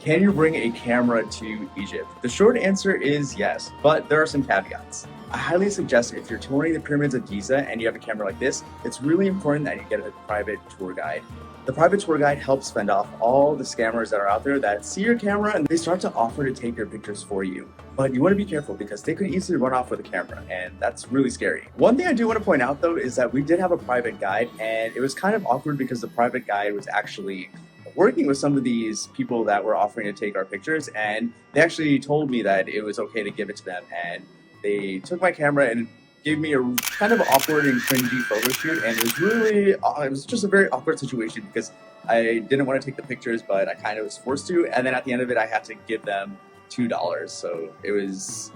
Can you bring a camera to Egypt? The short answer is yes, but there are some caveats. I highly suggest if you're touring the pyramids of Giza and you have a camera like this, it's really important that you get a private tour guide. The private tour guide helps fend off all the scammers that are out there that see your camera and they start to offer to take your pictures for you. But you want to be careful because they could easily run off with a camera, and that's really scary. One thing I do want to point out though is that we did have a private guide, and it was kind of awkward because the private guide was actually working with some of these people that were offering to take our pictures, and they actually told me that it was okay to give it to them, and they took my camera and gave me a kind of awkward and cringy photo shoot, and it was just a very awkward situation because I didn't want to take the pictures, but I kind of was forced to, and then at the end of it I had to give them $2. So it was,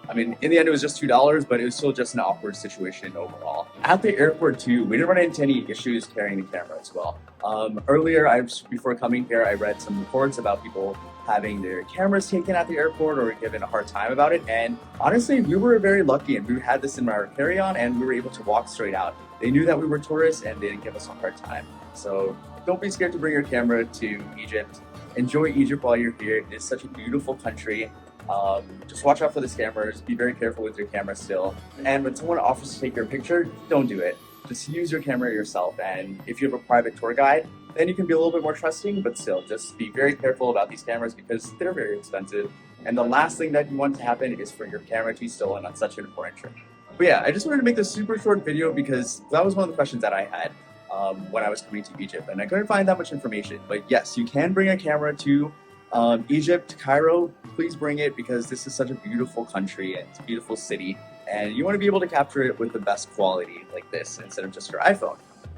I mean, in the end, it was just $2, but it was still just an awkward situation overall. At the airport too, we didn't run into any issues carrying the camera as well. Earlier, before coming here, I read some reports about people having their cameras taken at the airport or given a hard time about it. And honestly, we were very lucky, and we had this in our carry-on, and we were able to walk straight out. They knew that we were tourists, and they didn't give us a hard time. So don't be scared to bring your camera to Egypt. Enjoy Egypt while you're here. It is such a beautiful country. Just watch out for the scammers, be very careful with your camera still. And when someone offers to take your picture, don't do it. Just use your camera yourself, and if you have a private tour guide, then you can be a little bit more trusting, but still, just be very careful about these cameras because they're very expensive. And the last thing that you want to happen is for your camera to be stolen on such an important trip. But yeah, I just wanted to make this super short video because that was one of the questions that I had when I was coming to Egypt, and I couldn't find that much information. But yes, you can bring a camera to Egypt, Cairo. Please bring it because this is such a beautiful country and it's a beautiful city, and you want to be able to capture it with the best quality like this instead of just your iPhone.